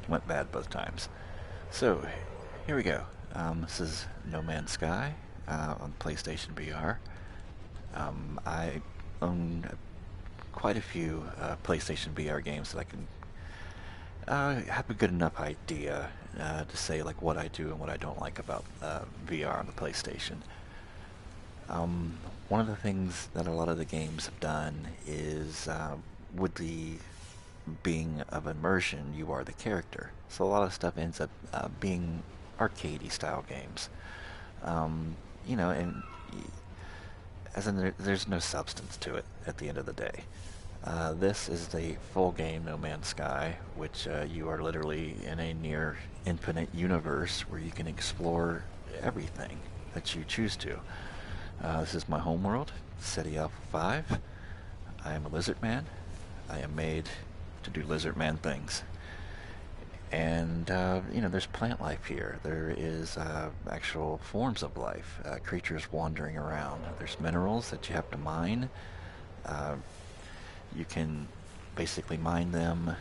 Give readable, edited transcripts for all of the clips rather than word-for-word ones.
Went bad both times. So, here we go. This is No Man's Sky on PlayStation VR. I own quite a few PlayStation VR games that I can have a good enough idea to say like what I do and what I don't like about VR on the PlayStation. One of the things that a lot of the games have done is with the being of immersion, you are the character. So a lot of stuff ends up being arcadey style games. And as in there's no substance to it at the end of the day. This is the full game No Man's Sky, which you are literally in a near infinite universe where you can explore everything that you choose to. This is my homeworld, City Alpha 5. I am a lizard man. I am made to do lizard man things. And, there's plant life here. There is actual forms of life, creatures wandering around. There's minerals that you have to mine. You can basically mine them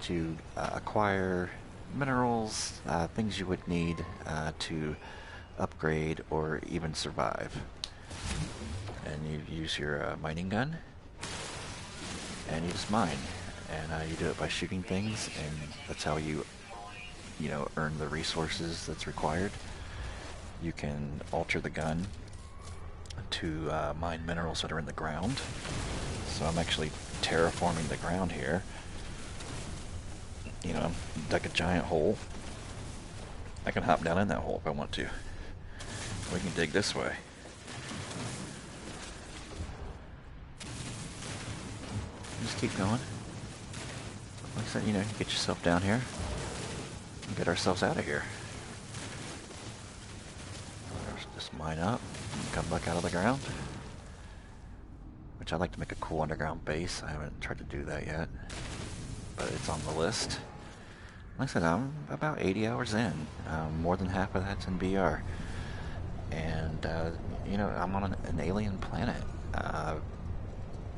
to acquire minerals, things you would need to upgrade or even survive. And you use your mining gun, and you just mine. And you do it by shooting things, and that's how you earn the resources that's required. You can alter the gun to mine minerals that are in the ground. So I'm actually terraforming the ground here. Dug a giant hole. I can hop down in that hole if I want to. We can dig this way. Just keep going. Like I said, get yourself down here and get ourselves out of here. Just mine up and come back out of the ground. Which I'd like to make a cool underground base. I haven't tried to do that yet, but it's on the list. Like I said, I'm about 80 hours in. More than half of that's in VR. And, I'm on an alien planet.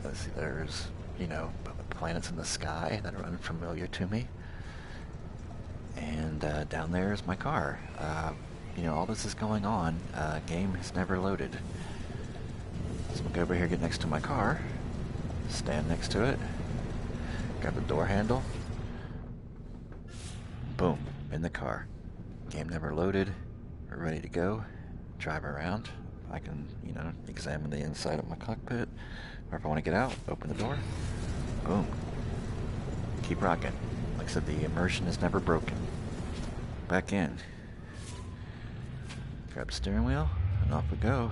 Let's see, there's, planets in the sky that are unfamiliar to me. And down there is my car. All this is going on. Game has never loaded. So we'll go over here, get next to my car, stand next to it, grab the door handle, boom, in the car. Game never loaded. We're ready to go. Drive around. I can, examine the inside of my cockpit. Or if I want to get out, open the door. Boom. Keep rocking. Like I said, the immersion is never broken. Back in. Grab the steering wheel, and off we go.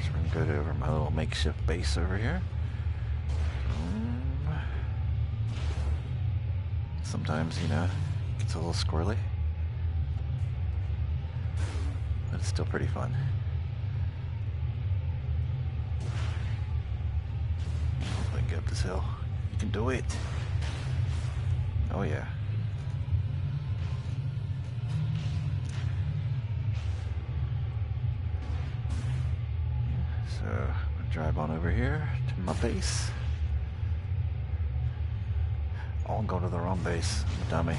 So we're going to go over my little makeshift base over here. Sometimes, it gets a little squirrely. But it's still pretty fun. Get up this hill. You can do it. Oh yeah. So, I'm gonna drive on over here to my base. Oh, I'm going to the wrong base. I'm a dummy.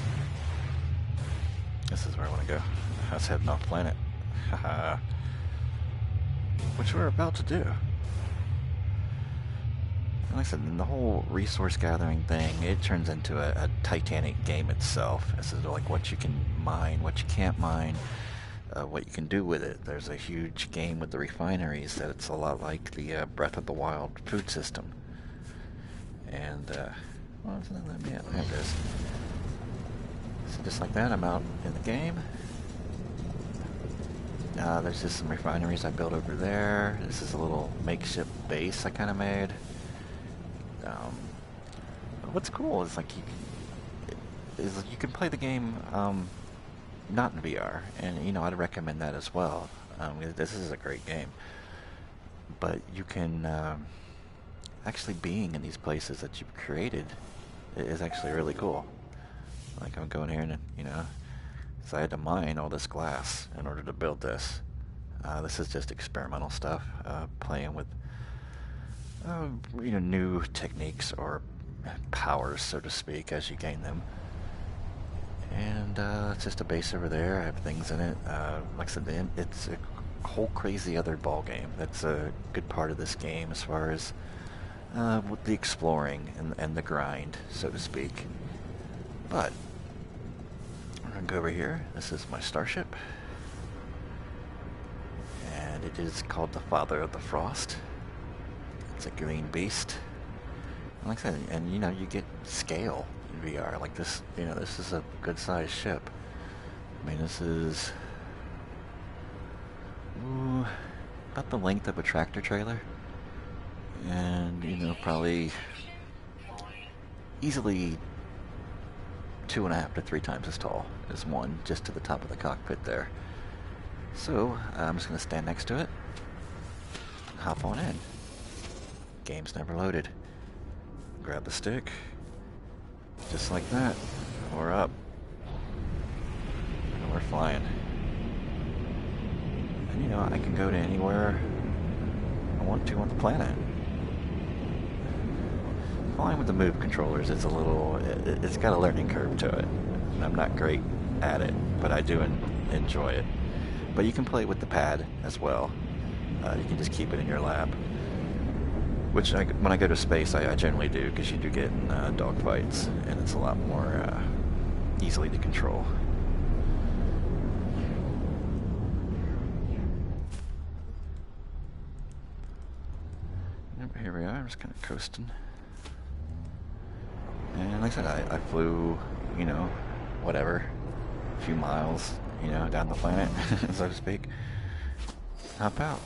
This is where I want to go. I was heading off planet. Haha. Which we're about to do. Like I said, the whole resource gathering thing, it turns into a Titanic game itself. This is like what you can mine, what you can't mine, what you can do with it. There's a huge game with the refineries that it's a lot like the Breath of the Wild food system. And, well, yeah, there it is. So just like that, I'm out in the game. There's just some refineries I built over there. This is a little makeshift base I kind of made. What's cool is like you can play the game not in VR, and I'd recommend that as well. This is a great game, but you can actually being in these places that you've created is actually really cool. Like I'm going here and so I had to mine all this glass in order to build this. This is just experimental stuff, playing with new techniques or powers, so to speak, as you gain them. And it's just a base over there. I have things in it. Like I said, it's a whole crazy other ball game. That's a good part of this game as far as with the exploring and the grind, so to speak. But I'm gonna go over here. This is my starship, and it is called the Father of the Frost. It's a green beast. And like I said, and you get scale in VR. Like this, this is a good sized ship. I mean, this is about the length of a tractor trailer, and probably easily 2.5 to 3 times as tall as one, just to the top of the cockpit there. So I'm just going to stand next to it and hop on in. Game's never loaded. Grab the stick, just like that. We're up. And we're flying. And I can go to anywhere I want to on the planet. Flying with the move controllers, it's it's got a learning curve to it. And I'm not great at it, but I do enjoy it. But you can play with the pad as well. You can just keep it in your lap. Which, when I go to space, I generally do, because you do get in dogfights, and it's a lot more easily to control. Yep, here we are, just kind of coasting. And like I said, I flew, whatever, a few miles, down the planet, so to speak. Hop out.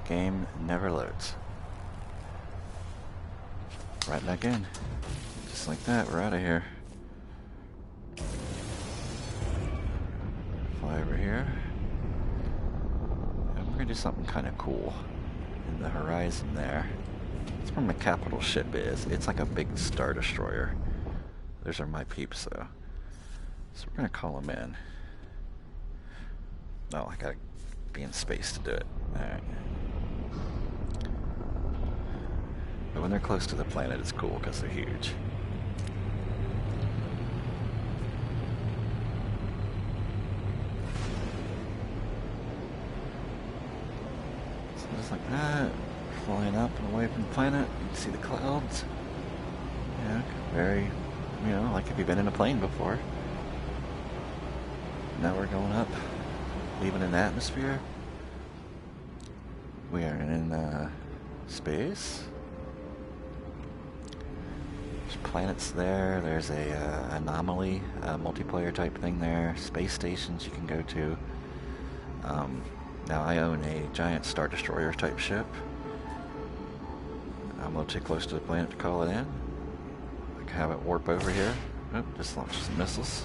Game never loads. Right back in. Just like that, we're out of here. Fly over here. And we're gonna do something kind of cool in the horizon there. That's where my capital ship is. It's like a big Star Destroyer. Those are my peeps, though. So we're gonna call them in. Oh, I gotta be in space to do it. Alright. But when they're close to the planet, it's cool because they're huge. So just like that, flying up and away from the planet, you can see the clouds. Yeah, very, like if you've been in a plane before. Now we're going up, leaving an atmosphere. We are in space. There's planets there. There's a anomaly, multiplayer type thing there. Space stations you can go to. Now I own a giant Star Destroyer type ship. I'm a little too close to the planet to call it in. I can have it warp over here. Oh, just launch some missiles.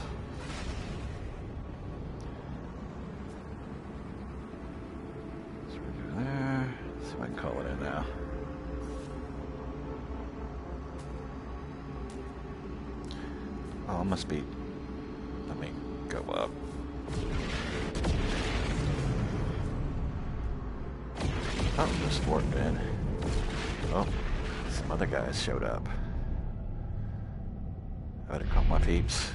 So we're going there. Let's see if I can call it in now. Oh, it must be. Let me go up. Oh, just warped in. Oh, some other guys showed up. I better call my peeps.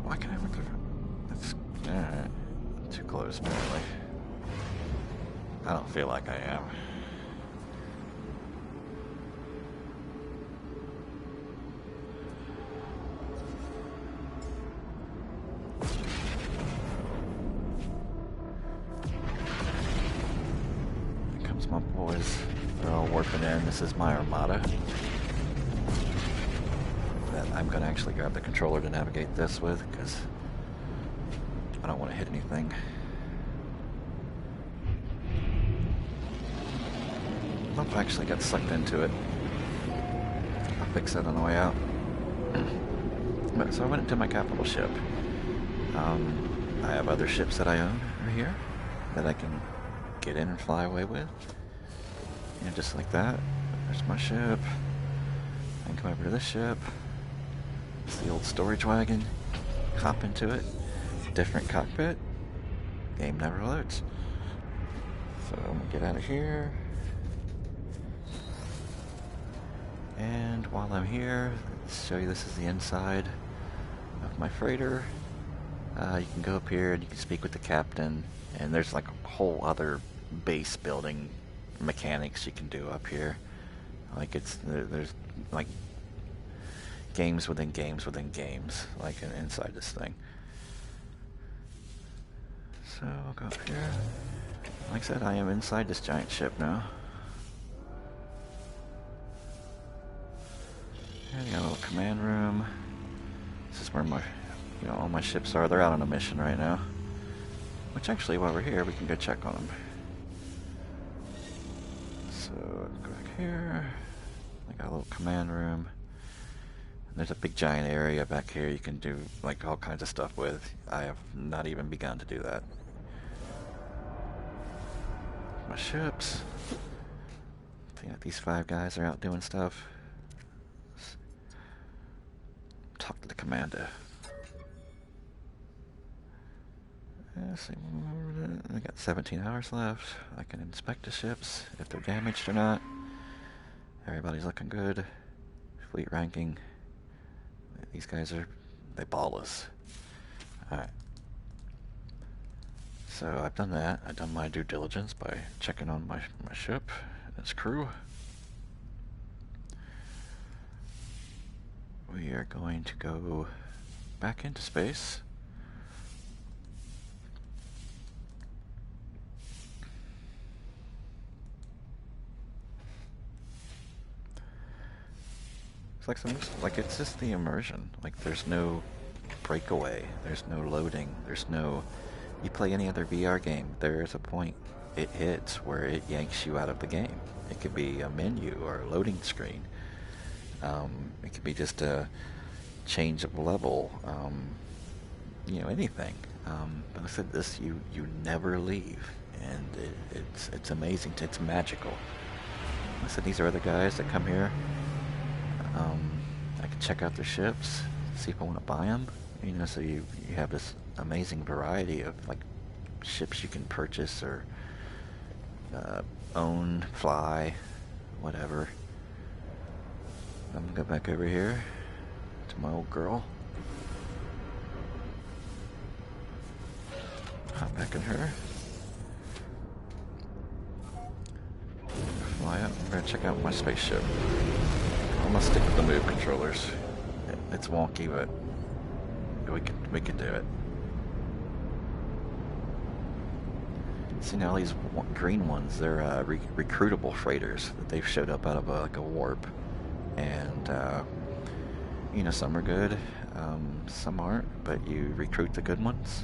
Why can I look at it? That's alright. Too close, apparently. I don't feel like I am. My boys, they're all warping in. This is my armada. That I'm going to actually grab the controller to navigate this with, because I don't want to hit anything. Nope, I actually got sucked into it. I'll fix that on the way out. But, so I went into my capital ship. I have other ships that I own over here that I can get in and fly away with. And just like that, there's my ship. I can come over to this ship. It's the old storage wagon. Hop into it. Different cockpit. Game never loads. So I'm gonna get out of here. And while I'm here, let's show you this is the inside of my freighter. You can go up here and you can speak with the captain, and there's like a whole other base building mechanics you can do up here. Like there's like games within games within games, like inside this thing. So I'll go up here. Like I said, I am inside this giant ship now. And I got a little command room. This is where my, all my ships are. They're out on a mission right now. Which actually, while we're here, we can go check on them. So go back here. I got a little command room. There's a big giant area back here you can do like all kinds of stuff with. I have not even begun to do that. My ships. I think these 5 guys are out doing stuff. Talk to the commander. See, I got 17 hours left. I can inspect the ships if they're damaged or not. Everybody's looking good. Fleet ranking. These guys they ball us. Alright. So I've done that. I've done my due diligence by checking on my ship and its crew. We are going to go back into space. It's just the immersion. Like there's no breakaway, there's no loading, you play any other VR game, there's a point it hits where it yanks you out of the game. It could be a menu or a loading screen. It could be just a change of level, anything. But I said this, you never leave, and it's amazing, it's magical. I said these are other guys that come here. I can check out their ships, see if I want to buy them. So you have this amazing variety of like ships you can purchase or own, fly, whatever. I'm gonna go back over here to my old girl. Hop back in her. Fly up. I'm gonna check out my spaceship. I'm gonna stick with the move controllers. It's wonky, but we can do it. See now, these green ones, they're recruitable freighters that they've showed up out of like a warp, and some are good, some aren't. But you recruit the good ones,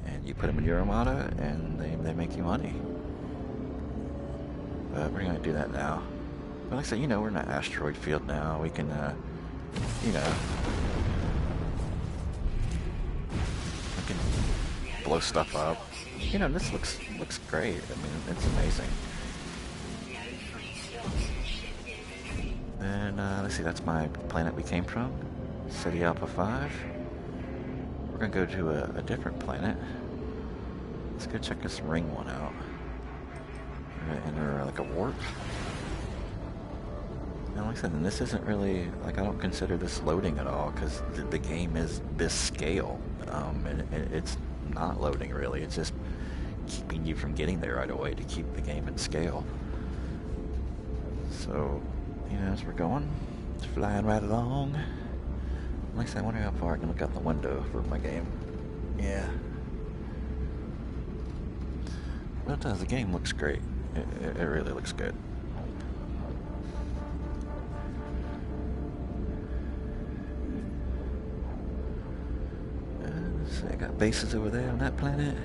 and you put them in your armada, and they make you money. But we're gonna do that now. But like I said, we're in an asteroid field now. We can, we can blow stuff up. This looks great. I mean, it's amazing. And let's see, that's my planet we came from, City Alpha 5. We're gonna go to a different planet. Let's go check this ring one out. We're gonna enter like a warp. And like I said, this isn't really, I don't consider this loading at all, because the game is this scale. And it's not loading really, it's just keeping you from getting there right away to keep the game in scale. So, as we're going, it's flying right along. Like I said, I wonder how far I can look out the window for my game. Yeah. But it does, the game looks great. It really looks good. So I got bases over there on that planet.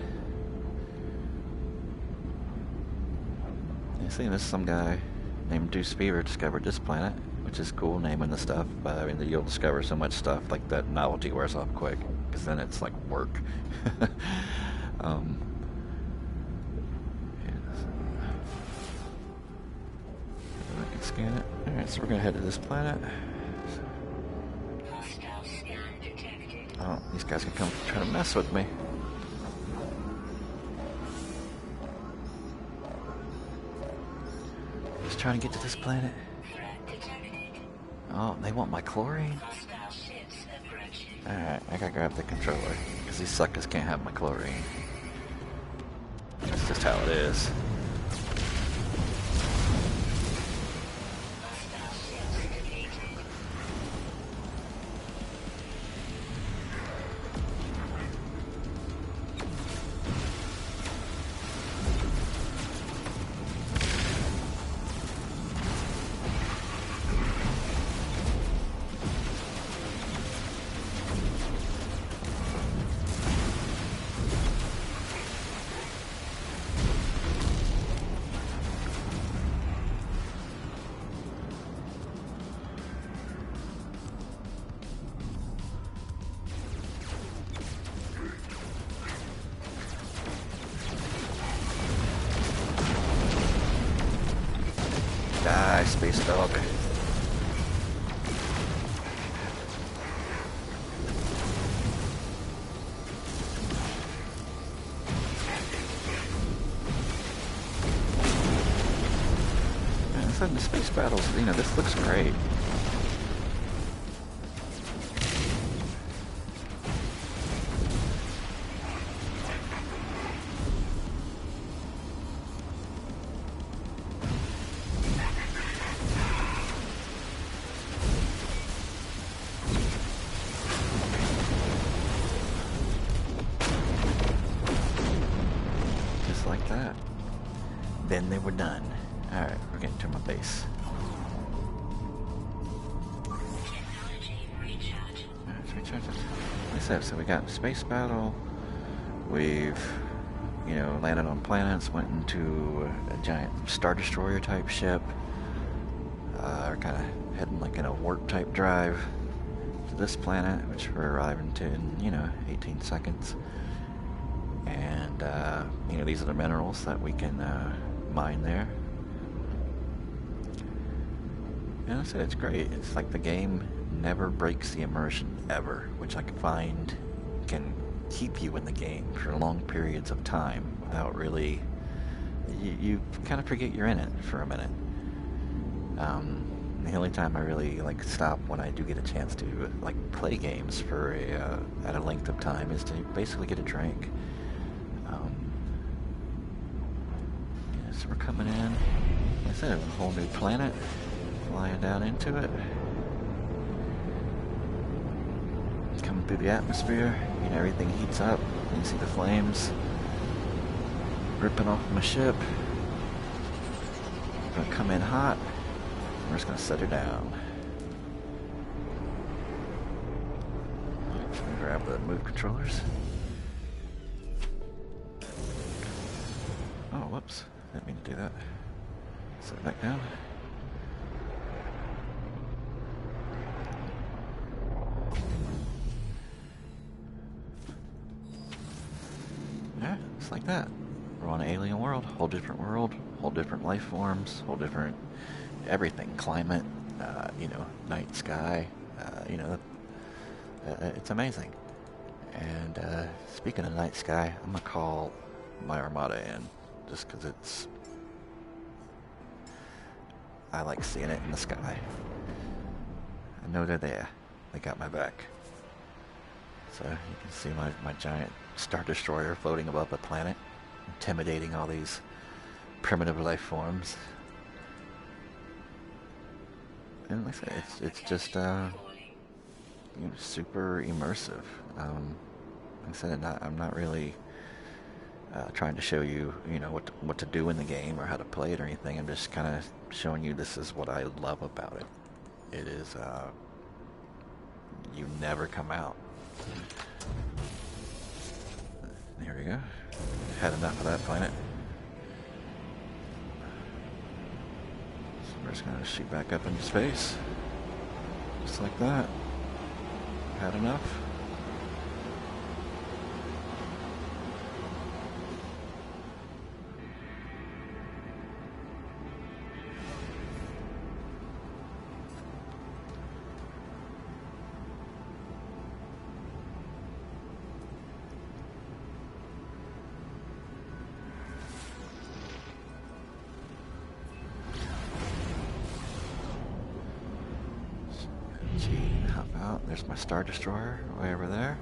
You see, there's some guy named Deuce Fever discovered this planet, which is cool, naming the stuff. But I mean, you'll discover so much stuff, like that novelty wears off quick, because then it's like work. Yeah, I can scan it. Alright, so we're gonna head to this planet. Oh, these guys can come try to mess with me. trying to get to this planet? Oh, they want my chlorine? Alright, I gotta grab the controller, because these suckers can't have my chlorine. That's just how it is. Die, space dog. Man, I said in the space battles, you know, this looks great. Like that. Then they were done. Alright, we're getting to my base. Alright, let's recharge it. Like I said, so we got space battle. We've, you know, landed on planets, went into a giant Star Destroyer type ship. We're kind of heading like in a warp type drive to this planet, which we're arriving to in, you know, 18 seconds. And, you know, these are the minerals that we can mine there. And I said it's great. It's like the game never breaks the immersion ever, which I can find can keep you in the game for long periods of time without really... You kind of forget you're in it for a minute. The only time I really like stop when I do get a chance to like play games for at a length of time is to basically get a drink. Yeah, so we're coming in. Like I said, a whole new planet, flying down into it. Coming through the atmosphere, you know, everything heats up. You can see the flames ripping off my ship. Gonna come in hot. We're just gonna set her down. Just gonna grab the move controllers. Oh, whoops. Didn't mean to do that. Set it back down. Yeah, just like that. We're on an alien world, whole different world, whole different life forms, whole different everything, climate, you know, night sky, you know, it's amazing. And speaking of night sky, I'm gonna call my armada in, just because it's, I like seeing it in the sky. I know they're there. They got my back. So you can see my giant Star Destroyer floating above the planet, intimidating all these primitive life forms. And like I said, it's just you know, super immersive. Like I said, I'm not really trying to show you, you know, what to do in the game or how to play it or anything. I'm just kind of showing you this is what I love about it. It is you never come out. Here we go. Had enough of that planet. We're just gonna shoot back up into space. Just like that. Had enough. Jump out. There's my Star Destroyer way over there.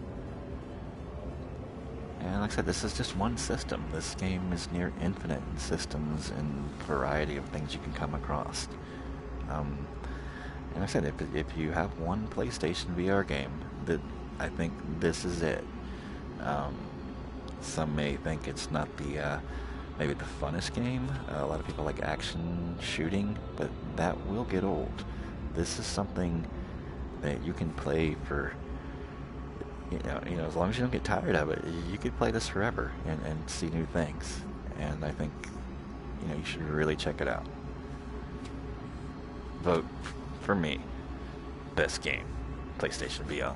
And like I said, this is just one system. This game is near infinite in systems and variety of things you can come across. And like I said, if you have one PlayStation VR game, that I think this is it. Some may think it's not the maybe the funnest game. A lot of people like action shooting, but that will get old. This is something that you can play for, as long as you don't get tired of it, you could play this forever and see new things. And I think, you should really check it out. Vote for me. Best game, PlayStation VR.